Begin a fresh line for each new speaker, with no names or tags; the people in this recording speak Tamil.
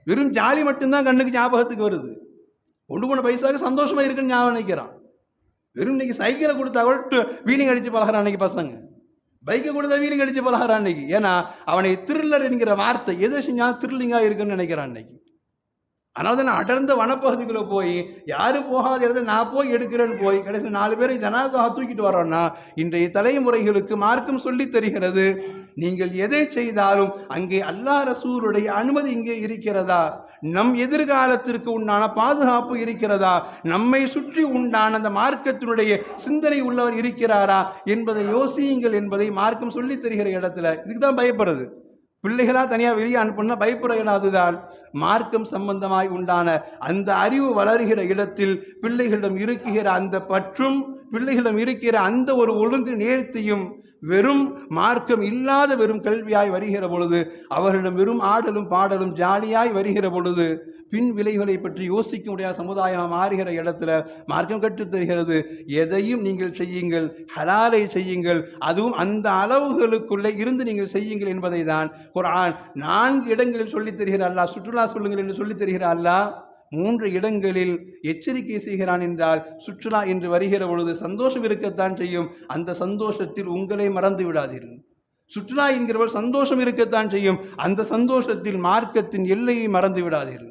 வெறும் ஜாலி மட்டும்தான் கண்ணுக்கு ஞாபகத்துக்கு வருது. கொண்டு போன பைசாவுக்கு சந்தோஷமா இருக்குன்னு ஞாபகம் நினைக்கிறான். வெறும் இன்னைக்கு சைக்கிளை கொடுத்தா கூட வீலிங் அடிச்சு பழகிறான் அன்னைக்கு பசங்க. பைக்கை கொடுத்தா வீலிங் அடிச்சு பழகிறான் அன்னைக்கு. ஏன்னா அவனை த்ரில்லர் என்கிற வார்த்தை எதை செஞ்சா த்ரில்லிங்கா இருக்குன்னு நினைக்கிறான் அன்னைக்கு. அதனால தான் அடர்ந்த வனப்பகுதிக்குள்ள போய் யாரும் போகாத இடத்துல நான் போய் எடுக்கிறேன்னு போய் கடைசி 4 பேரை ஜனாதா தூக்கிட்டு வரோம்னா, இன்றைய தலைமுறைகளுக்கு மார்க்கம் சொல்லி தருகிறது, நீங்கள் எதை செய்தாலும் அங்கே அல்லாஹ் ரசூலுடைய அனுமதி இங்கே இருக்கிறதா, நம் எதிர்காலத்திற்கு உண்டான பாதுகாப்பு இருக்கிறதா, நம்மை சுற்றி உண்டான அந்த மார்க்கத்தினுடைய சிந்தனை உள்ளவர் இருக்கிறாரா என்பதை யோசியுங்கள் என்பதை மார்க்கம் சொல்லி தருகிற இடத்துல இதுக்கு தான் பயப்படுறது. பிள்ளைகளா தனியாக வெளியே அனுப்புனா பயப்படுற இடம் அதுதான். மார்க்கம் சம்பந்தமாய் உண்டான அந்த அறிவு வளர்கிற இடத்தில் பிள்ளைகளிடம் இருக்கிற அந்த பற்றும், பிள்ளைகளிடம் இருக்கிற அந்த ஒரு ஒழுங்கு நேர்த்தியும் வெறும் மார்க்கம் இல்லாத வெறும் கல்வியாய் வருகிற பொழுது, அவர்களிடம் வெறும் ஆடலும் பாடலும் ஜாலியாய் வருகிற பொழுது, பின் விளைவுகளை பற்றி யோசிக்க முடியாத சமுதாயம் மாறுகிற இடத்துல மார்க்கம் கற்றுத் தருகிறது, எதையும் நீங்கள் செய்யுங்கள், ஹலாலை செய்யுங்கள், அதுவும் அந்த அளவுகளுக்குள்ளே இருந்து நீங்கள் செய்யுங்கள் என்பதை தான் குர்ஆன் 4 இடங்களில் சொல்லித் தருகிற அல்லாஹ். சுற்றுலா சொல்லுங்கள் என்று சொல்லித் தருகிற அல்லாஹ் 3 இடங்களில் எச்சரிக்கை செய்கிறான். என்றால் சுற்றுலா என்று வருகிற பொழுது சந்தோஷம் இருக்கத்தான் செய்யும், அந்த சந்தோஷத்தில் உங்களை மறந்து விடாதீர்கள். சுற்றுலா என்கிறவர் சந்தோஷம் இருக்கத்தான் செய்யும், அந்த சந்தோஷத்தில் மார்க்கத்தின் எல்லையை மறந்து விடாதீர்கள்.